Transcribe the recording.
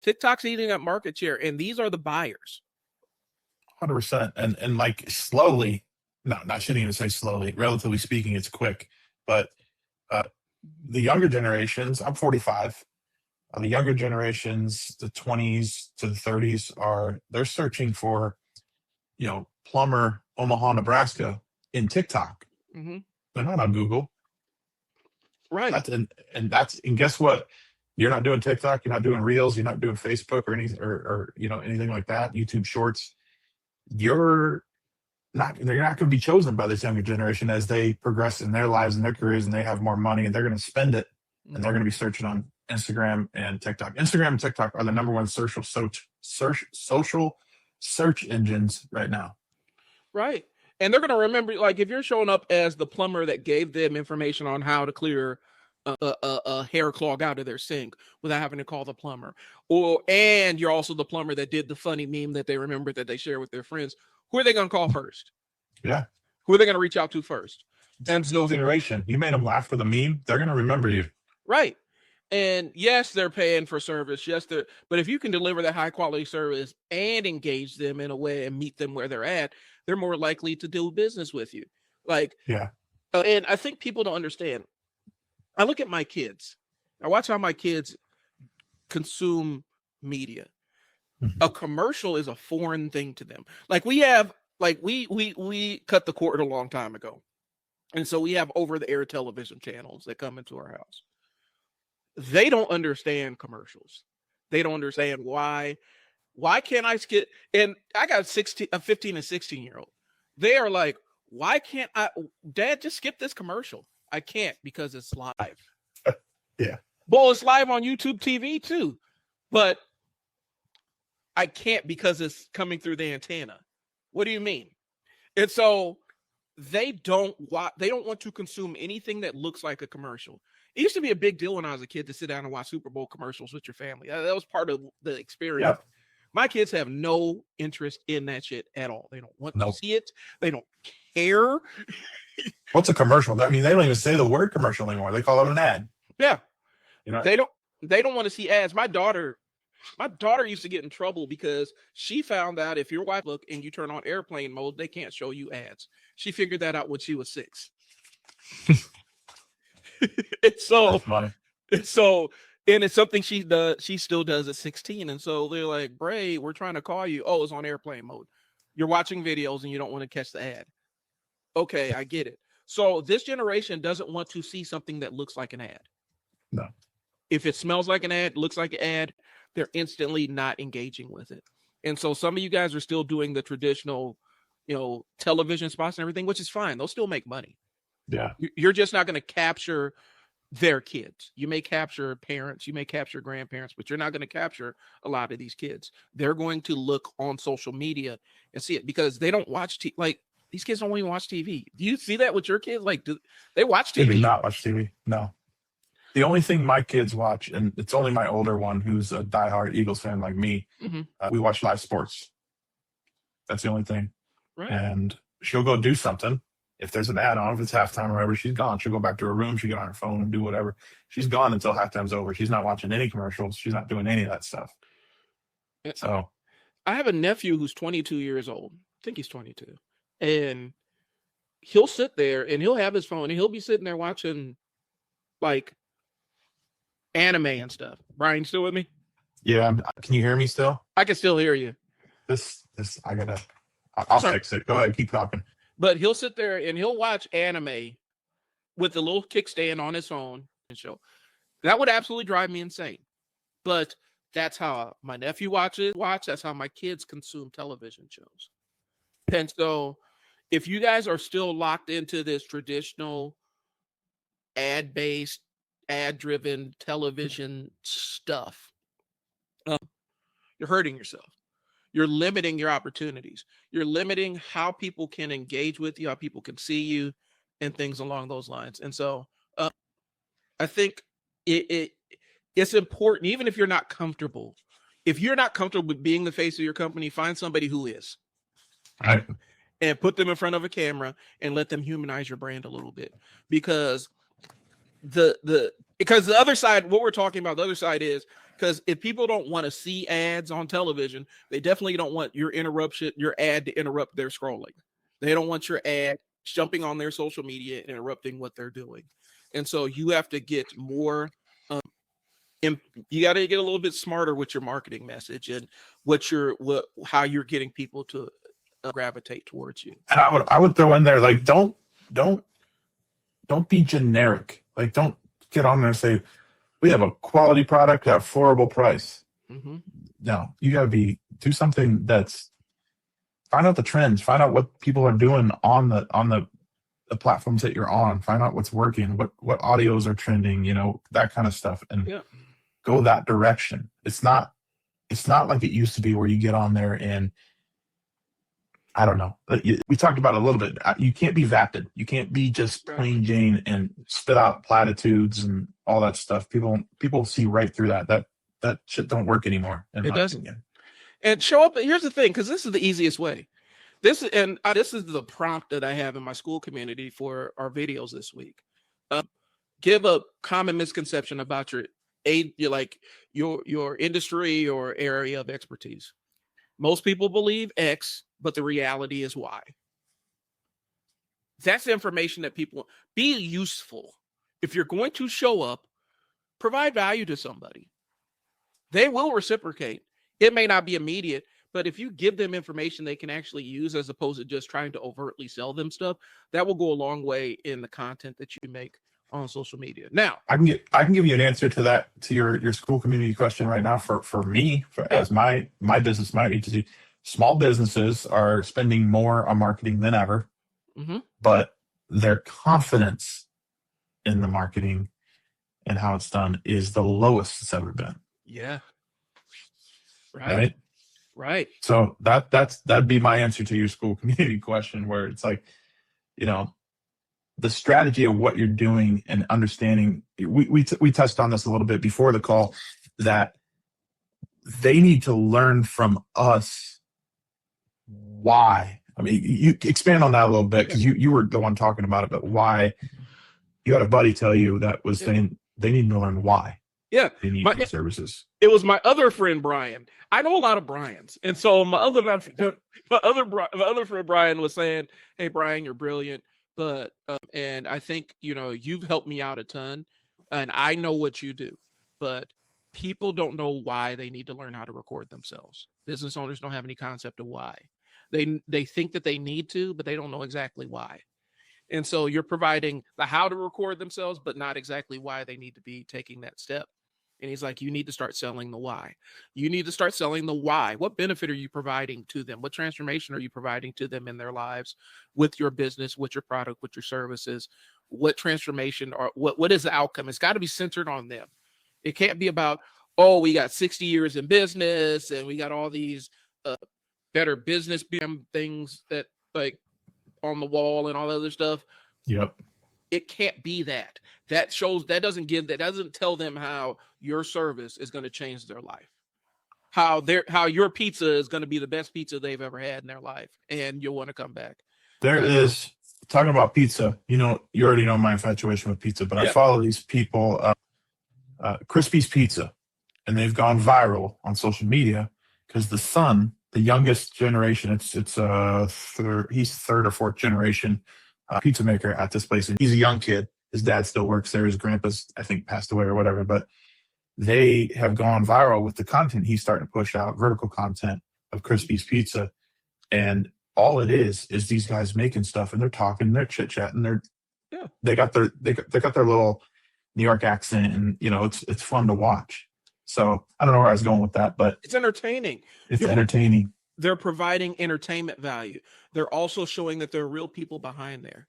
TikTok's eating up market share, and these are the buyers. 100%. And like slowly, no, not shouldn't even say slowly. Relatively speaking, it's quick. But uh, the younger generations, I'm 45. The younger generations, the 20s to the 30s, they're searching for, plumber Omaha, Nebraska in TikTok. Mm-hmm. They're not on Google. Right. And guess what? You're not doing TikTok. You're not doing Reels. You're not doing Facebook or anything or anything like that. YouTube Shorts. They're not going to be chosen by this younger generation as they progress in their lives and their careers, and they have more money, and they're going to spend it, and they're going to be searching on Instagram and TikTok. Instagram and TikTok are the number one social search engines right now. Right. And they're going to remember, like, if you're showing up as the plumber that gave them information on how to clear a hair clog out of their sink without having to call the plumber, and you're also the plumber that did the funny meme that they remembered that they share with their friends, who are they going to call first? Yeah. Who are they going to reach out to first? Denzel's generation. You made them laugh for the meme. They're going to remember you. Right. And yes, they're paying for service. Yes, but if you can deliver that high quality service and engage them in a way and meet them where they're at, they're more likely to do business with you. Like, yeah. And I think people don't understand. I look at my kids. I watch how my kids consume media. Mm-hmm. A commercial is a foreign thing to them. Like we cut the cord a long time ago. And so we have over the air television channels that come into our house. They don't understand commercials. They don't understand why can't I skip? And I got a 15 and 16-year-old. They are like, why can't I, Dad, just skip this commercial? I can't because it's live. Yeah. Well, it's live on YouTube TV too, but I can't because it's coming through the antenna. What do you mean? And so they don't want to consume anything that looks like a commercial. It used to be a big deal when I was a kid to sit down and watch Super Bowl commercials with your family. That was part of the experience. Yep. My kids have no interest in that shit at all. They don't want to see it. They don't care. What's a commercial? I mean, they don't even say the word commercial anymore. They call it an ad. Yeah. They don't want to see ads. My daughter used to get in trouble because she found out if your wife look and you turn on airplane mode, they can't show you ads. She figured that out when she was 6. It's something she still does at 16. And so they're like, Bray, we're trying to call you. Oh, it's on airplane mode. You're watching videos and you don't want to catch the ad. Okay, I get it. So this generation doesn't want to see something that looks like an ad. No. If it smells like an ad, looks like an ad, they're instantly not engaging with it. And so some of you guys are still doing the traditional, television spots and everything, which is fine. They'll still make money. Yeah. You're just not going to capture their kids. You may capture parents, you may capture grandparents, but you're not going to capture a lot of these kids. They're going to look on social media and see it because they don't watch these kids don't even watch TV. Do you see that with your kids? Like, do they watch TV? They do not watch TV. No. The only thing my kids watch, and it's only my older one who's a diehard Eagles fan like me, we watch live sports. That's the only thing. Right. And she'll go do something. If there's an ad on, if it's halftime or whatever, she's gone. She'll go back to her room. She'll get on her phone and do whatever. She's gone until halftime's over. She's not watching any commercials. She's not doing any of that stuff. So I have a nephew who's 22 years old. I think he's 22. And he'll sit there and he'll have his phone and he'll be sitting there watching like anime and stuff. Brian, you still with me? Yeah. Can you hear me still? I can still hear you. I'll fix it. Go ahead. Keep talking. But he'll sit there and he'll watch anime with a little kickstand on his phone and show. That would absolutely drive me insane. But that's how my nephew watches. That's how my kids consume television shows. And so if you guys are still locked into this traditional ad-based, ad-driven television stuff, you're hurting yourself. You're limiting your opportunities. You're limiting how people can engage with you, how people can see you, and things along those lines. And so I think it's important, even if you're not comfortable. If you're not comfortable with being the face of your company, find somebody who is. Right. And put them in front of a camera and let them humanize your brand a little bit. Because the other side, what we're talking about, the other side is Because if people don't want to see ads on television, they definitely don't want your ad to interrupt their scrolling. They don't want your ad jumping on their social media and interrupting what they're doing. And so you have to get more, you got to get a little bit smarter with your marketing message and how you're getting people to gravitate towards you. And I would throw in there, like, don't be generic. Like, don't get on there and say, we have a quality product at affordable price. Mm-hmm. No, you got to do something find out the trends, find out what people are doing on the platforms that you're on, find out what's working, what audios are trending, that kind of stuff, and go that direction. It's not like it used to be where you get on there and I don't know. We talked about it a little bit. You can't be vapid. You can't be just plain Jane and spit out platitudes and all that stuff. People see right through that. That shit don't work anymore. It doesn't. And show up. Here's the thing, because this is the easiest way. This is the prompt that I have in my school community for our videos this week. Give a common misconception about your industry or area of expertise. Most people believe X, but the reality is Y. That's information that people be useful. If you're going to show up, provide value to somebody. They will reciprocate. It may not be immediate, but if you give them information they can actually use as opposed to just trying to overtly sell them stuff, that will go a long way in the content that you make on social media. Now, I can give you an answer to that, to your school community question right now. For me, as my business, my agency, small businesses are spending more on marketing than ever, but their confidence in the marketing and how it's done is the lowest it's ever been. Yeah. Right. So that'd be my answer to your school community question, where it's like, the strategy of what you're doing and understanding. We touched on this a little bit before the call, that they need to learn from us why. I mean, you expand on that a little bit, because you were the one talking about it, but why. You had a buddy tell you that was saying they need to learn why. Yeah, they need these services. It was my other friend Brian. I know a lot of Brians, and so my other friend Brian was saying, "Hey Brian, you're brilliant, but and I think you've helped me out a ton, and I know what you do, but people don't know why they need to learn how to record themselves. Business owners don't have any concept of why. They think that they need to, but they don't know exactly why." And so you're providing the how to record themselves, but not exactly why they need to be taking that step. And he's like, you need to start selling the why. You need to start selling the why. What benefit are you providing to them? What transformation are you providing to them in their lives with your business, with your product, with your services? What transformation or what is the outcome? It's got to be centered on them. It can't be about, oh, we got 60 years in business and we got all these better business things that like on the wall and all that other stuff. Yep. It can't be that. That doesn't tell them how your service is going to change their life. How your pizza is going to be the best pizza they've ever had in their life, and you'll want to come back. There is, talking about pizza, you already know my infatuation with pizza, but I follow these people, Crispy's Pizza, and they've gone viral on social media because the son, the youngest generation, he's third or fourth generation pizza maker at this place. And he's a young kid. His dad still works there. His grandpa's, I think, passed away or whatever. But they have gone viral with the content he's starting to push out, vertical content of Crispy's Pizza. And all it is these guys making stuff, and they're talking, they're chit-chatting, they got their little New York accent, and it's fun to watch. So I don't know where I was going with that, but it's entertaining. It's entertaining. They're providing entertainment value. They're also showing that there are real people behind there.